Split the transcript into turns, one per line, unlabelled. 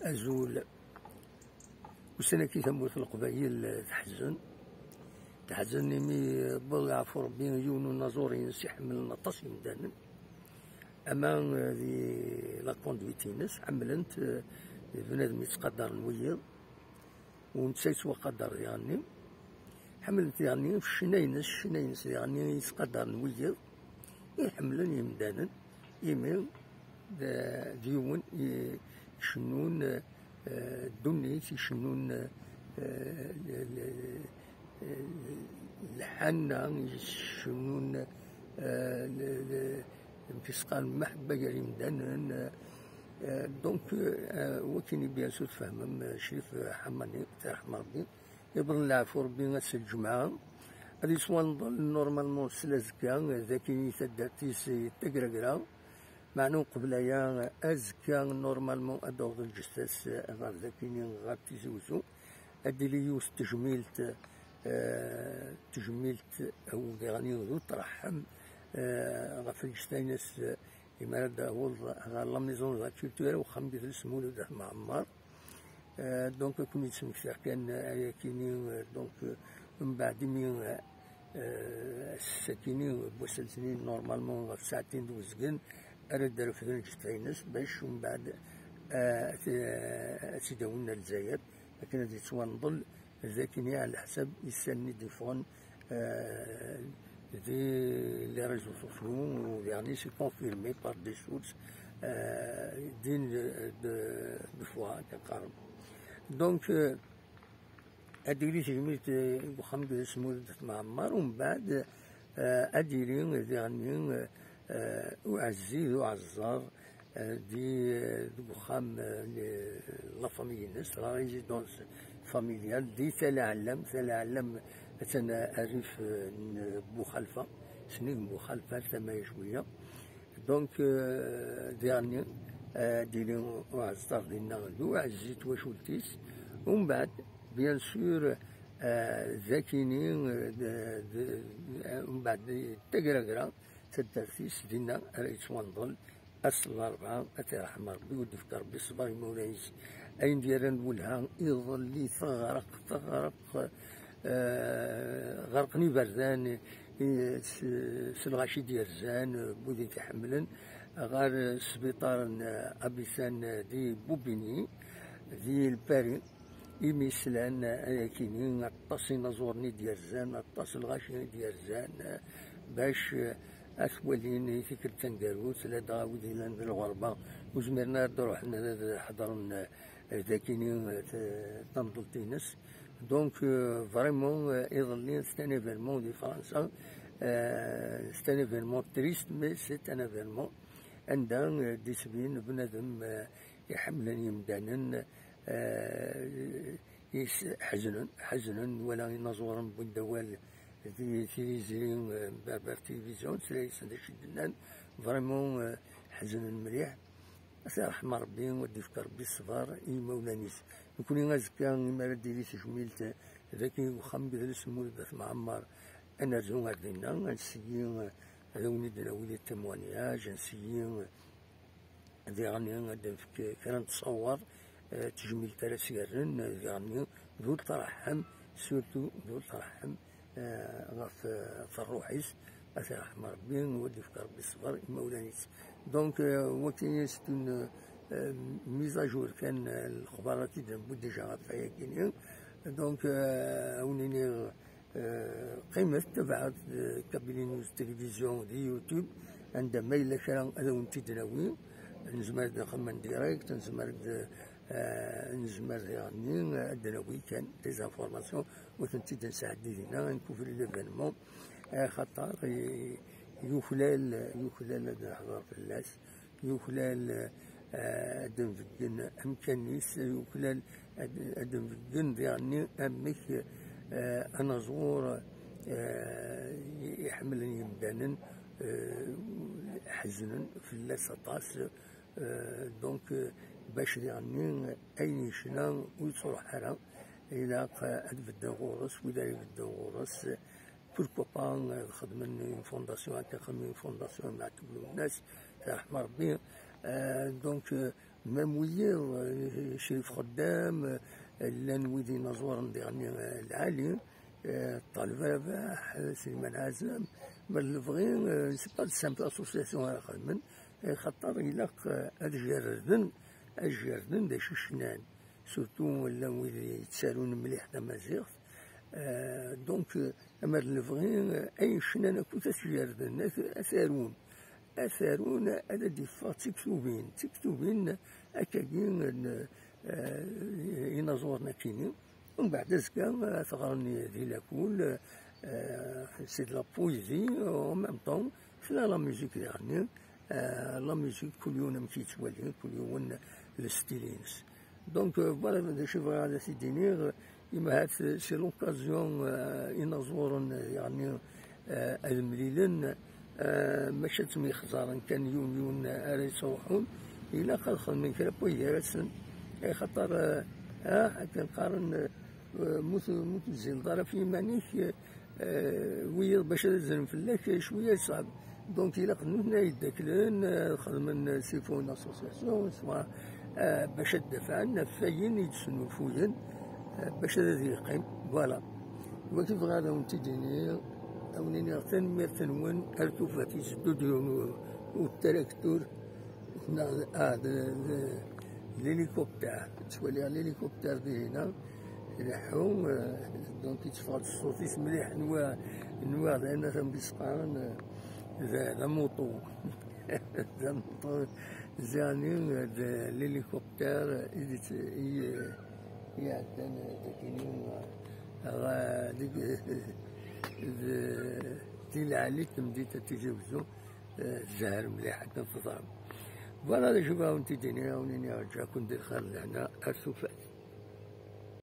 أزول وسنة كي تموت القبائل تحزن مي بالله عفو ربي يونو نازورين سيحمل طاس يمدان أما ذي لا كوندويتينس حملت بنادم يتقدر نويض ونسيت وقدر يعني حملت يعني الشنينس يعني يتقدر نويض يحملن يمدانا يمين ديون يشنون دونيت يشنون الحنة يشنون انفسقال المحبة قال يمدانا دونك وكيني بيان سور تفهم شريف حماني ترحم ربي يبغي العفو ربي غاس الجمعة هادي سوا نظل نورمالمون سلازكا ذاكي تداتيس تقرقرا معنو قبلايا أزكا نورمالمون أدوغ الجثاث غير ذاكيني غير تيزوزو أدي لي يوس تجميلت أو يعني ذو ترحم غف الجثاينس إما هذا هو غير لا ميزون لا كولتور وخم بيت السمول وده معمر دونك كون يتسمكتع كان كيني دونك من بعد مين الساكيني بوسلتني نورمالمون غف ساعتين دوزكن أرد دارو في الجثاينس باش ومن بعد تداولنا الجزائر لكن هذه توانضل ذاكيني على حسب يسالني ديفون les réseaux sociaux, dernier c'est confirmé par des sources dignes de foi. Donc, أديري تجميت بخمد اسمه معمر ومن بعد أديري يعني أعزي وعزار دي بخام لا فاميلي ناس لا ريزيدونس فاميليال دي ثلاعلم أنا أعرف بوخلفة سنين بوخلفة ثما شوية دونك ديرني ديري وعزار دينا غدو عزيت وشولتيس ومن بعد بيان سور ذاكيني ومن بعد تقرا تدرسيس دينا ريت ونضل أصل الأربعة أترحم ربي ودفك ربي الصبر مولايس أين ديران ولها يظل تغرق غرقني بردان سلغاشي ديال زان بودي تحملن غير سبيطار أبيسان دي بوبيني دي الباري يميسلان كيني الطاسي نزورني ديال زان الطاس الغاشي ديال زان باش أسولين فكرة تنقاروت لا داود إلى الغربة وزمرنا روحنا حضرنا ذاكيني تنضلتينس دونك فريمون يظلين سي ان ايفينمون دي فرنسا سي ان ايفينمون تريست مي سي ان ايفينمون عندها ديسبين بنادم يحملن يمدانا حزنا ولا ينظرن بالدوال في تيليزيون بابا تلفزيون سلايس هذا شدنان فريمون حزنا مليح رحم ربي ودي فك ربي الصبر مولانيس نكون غازكا ما ديري تجميلت ذاكي وخم بذل اسمو البث معمر انا رزو هادينا نسيي هذوني دراولي التموانياج نسيي ذي غني غادا كان نتصور تجميل تراسيرن ذي غني ذو ترحم سورتو ذو ترحم في الروحيس رحم ربي ودي فك ربي الصبر مولانيس دونك وكي ستون ميزاجور كان الخبارات يدربو ديجا غفايا كينيا دونك اونيني قيمة تبعت كابيلي نيوز تلفزيون دي يوتيوب عندما إلا كان هذا ونتي دراوي نزمر نخمم ديريكت نزمر يعني الدراوي كان ديزانفورماسيون وتنتي نساعد لينا نكوفري ليفينمون خاطر يخلال هذا حضر في الناس يخلال أدم فدن أمكانيس يخلال أدم فدن يعني أمك أنا زور يحملني يمدانا حزنا في الناس طاس دونك باش يعني أين شنا ويصرح حرام إلى أدفد غورس وإذا يبدا غورس بوركوا با خدمن فونداسيون هكا خدمن فونداسيون مع كل الناس رحم ربي دونك مام ويا شريف خدام لان ويدي نزور يعني العالي الطالب رباح سليمان عزام من الفغين سي با سامبل اسوسياسيون راه خدمن خاطر إلا أجردن دا شنان سورتو ولا ويدي يتسالون مليح تمازيغ دونك أما الفغين أي شنان أكو تسجردن أثارون على دي فات تكتوبين أكاين ينازورنا كيني ومن بعد زكا ثغرني دي لاكول سي دو لا بويزي و ميم طون فلا لا ميوزيك يعني لا ميوزيك كل يوم كيتوالي كل يوم الستيلينس دونك فوالا شوف هذا سيدينير يما هاد سي لوكازيون ينازورن يعني المليلن ماشي تسمي خزارا كان يوم راه يصوحون إلا خلصن من كلا بويرسن خاطر كنقارن موت الزنطرة في مانيك ويا باش تزرم فلاك شوية صعب دونك إلا قدمنا يداكلن خدمن سيفون اسوسياسيون سوا باش دفعنا فاين يتسنو فوين باش هذا يقيم فوالا وكيف غادا ونتي دينير أونيني تنمير تنون أرتوفاتي ستوديو والتراكتور الهليكوبتر تولي الهليكوبتر دي هنا يلحو دونك يتفقد الصوت مليح نوا لأن ثم بيسقان ذا موطو ذا موطو زاني الهليكوبتر يعدن ديك تيل عليك تمديت تجوزو الزهر مليح حتى تضرب فوالا شوفها وانت دينيا ونيني رجع كون دير خير لهنا ارسو فات